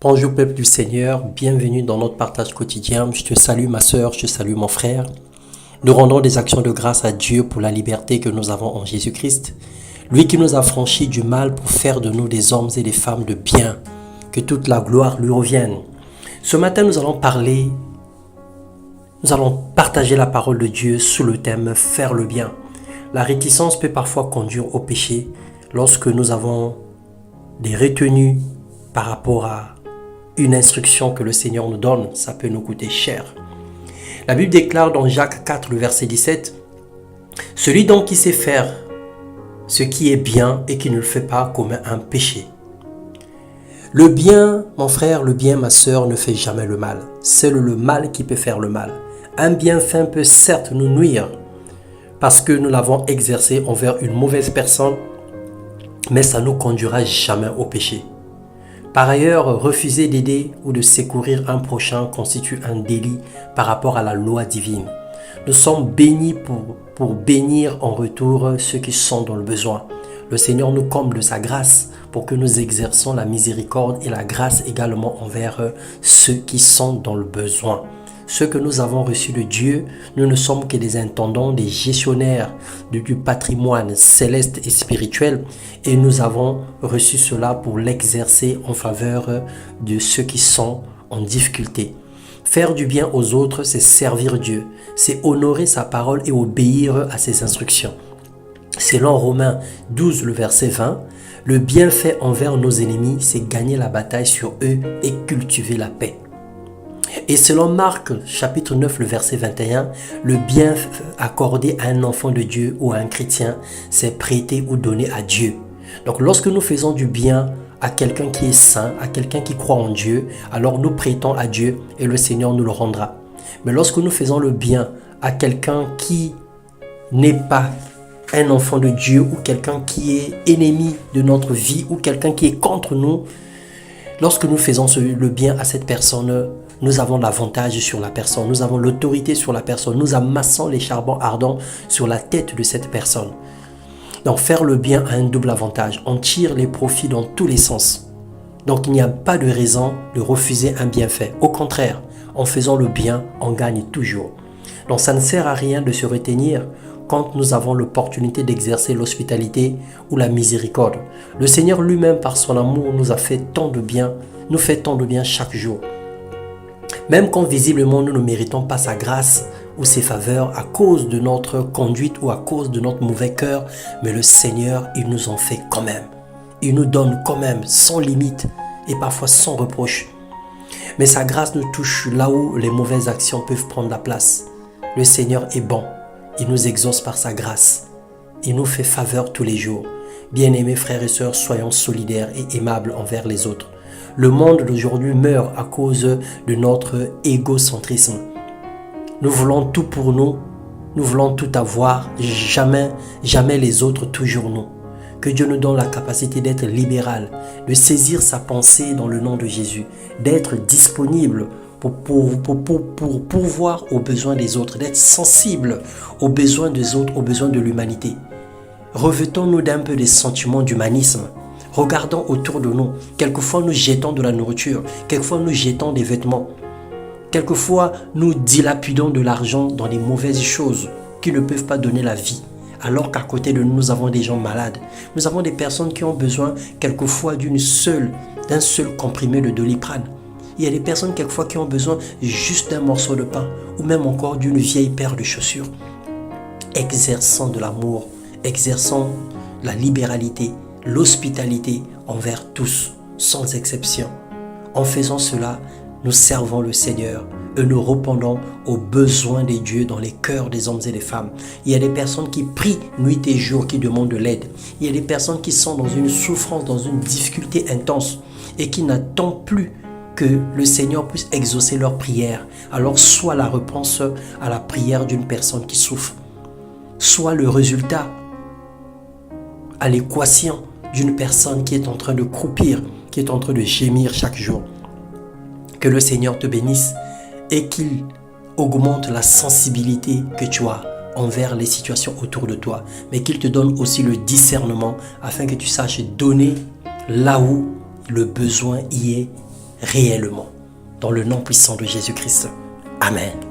Bonjour peuple du Seigneur, bienvenue dans notre partage quotidien. Je te salue ma sœur, je te salue mon frère. Nous rendons des actions de grâce à Dieu pour la liberté que nous avons en Jésus-Christ. Lui qui nous a franchis du mal pour faire de nous des hommes et des femmes de bien. Que toute la gloire lui revienne. Ce matin, nous allons partager la parole de Dieu sous le thème « Faire le bien ». La réticence peut parfois conduire au péché lorsque nous avons des retenues par rapport à une instruction que le Seigneur nous donne. Ça peut nous coûter cher. La Bible déclare dans Jacques 4, le verset 17, « Celui donc qui sait faire ce qui est bien et qui ne le fait pas commet un péché. » Le bien, mon frère, le bien, ma sœur, ne fait jamais le mal. C'est le mal qui peut faire le mal. Un bienfait peut certes nous nuire parce que nous l'avons exercé envers une mauvaise personne, mais ça ne nous conduira jamais au péché. Par ailleurs, refuser d'aider ou de secourir un prochain constitue un délit par rapport à la loi divine. Nous sommes bénis pour bénir en retour ceux qui sont dans le besoin. Le Seigneur nous comble de sa grâce pour que nous exerçons la miséricorde et la grâce également envers ceux qui sont dans le besoin. Ce que nous avons reçu de Dieu, nous ne sommes que des intendants, des gestionnaires du patrimoine céleste et spirituel, et nous avons reçu cela pour l'exercer en faveur de ceux qui sont en difficulté. Faire du bien aux autres, c'est servir Dieu, c'est honorer sa parole et obéir à ses instructions. Selon Romains 12, le verset 20, le bienfait envers nos ennemis, c'est gagner la bataille sur eux et cultiver la paix. Et selon Marc, chapitre 9, le verset 21, le bien accordé à un enfant de Dieu ou à un chrétien, c'est prêter ou donner à Dieu. Donc lorsque nous faisons du bien à quelqu'un qui est saint, à quelqu'un qui croit en Dieu, alors nous prêtons à Dieu et le Seigneur nous le rendra. Mais lorsque nous faisons le bien à quelqu'un qui n'est pas un enfant de Dieu ou quelqu'un qui est ennemi de notre vie ou quelqu'un qui est contre nous, lorsque nous faisons le bien à cette personne, nous avons l'avantage sur la personne, nous avons l'autorité sur la personne, nous amassons les charbons ardents sur la tête de cette personne. Donc faire le bien a un double avantage, on tire les profits dans tous les sens. Donc il n'y a pas de raison de refuser un bienfait. Au contraire, en faisant le bien, on gagne toujours. Donc ça ne sert à rien de se retenir quand nous avons l'opportunité d'exercer l'hospitalité ou la miséricorde. Le Seigneur lui-même, par son amour, nous fait tant de bien chaque jour. Même quand visiblement nous ne méritons pas sa grâce ou ses faveurs à cause de notre conduite ou à cause de notre mauvais cœur, mais le Seigneur, il nous en fait quand même. Il nous donne quand même sans limite et parfois sans reproche. Mais sa grâce nous touche là où les mauvaises actions peuvent prendre la place. Le Seigneur est bon. Il nous exauce par sa grâce. Il nous fait faveur tous les jours. Bien-aimés frères et sœurs, soyons solidaires et aimables envers les autres. Le monde d'aujourd'hui meurt à cause de notre égocentrisme. Nous voulons tout pour nous, nous voulons tout avoir, jamais les autres, toujours nous. Que Dieu nous donne la capacité d'être libéral, de saisir sa pensée dans le nom de Jésus, d'être disponible pour pourvoir aux besoins des autres, d'être sensible aux besoins des autres, aux besoins de l'humanité. Revêtons-nous d'un peu des sentiments d'humanisme. Regardons autour de nous. Quelquefois, nous jetons de la nourriture. Quelquefois, nous jetons des vêtements. Quelquefois, nous dilapidons de l'argent dans des mauvaises choses qui ne peuvent pas donner la vie. Alors qu'à côté de nous, nous avons des gens malades. Nous avons des personnes qui ont besoin quelquefois d'un seul comprimé de Doliprane. Il y a des personnes quelquefois qui ont besoin juste d'un morceau de pain ou même encore d'une vieille paire de chaussures. Exerçons de l'amour, exerçons la libéralité, l'hospitalité envers tous, sans exception. En faisant cela, nous servons le Seigneur et nous répondons aux besoins des dieux dans les cœurs des hommes et des femmes. Il y a des personnes qui prient nuit et jour, qui demandent de l'aide. Il y a des personnes qui sont dans une souffrance, dans une difficulté intense et qui n'attendent plus que le Seigneur puisse exaucer leurs prières. Alors soit la réponse à la prière d'une personne qui souffre, soit le résultat à l'équation d'une personne qui est en train de croupir, qui est en train de gémir chaque jour. Que le Seigneur te bénisse et qu'il augmente la sensibilité que tu as envers les situations autour de toi, mais qu'il te donne aussi le discernement afin que tu saches donner là où le besoin y est réellement. Dans le nom puissant de Jésus-Christ. Amen.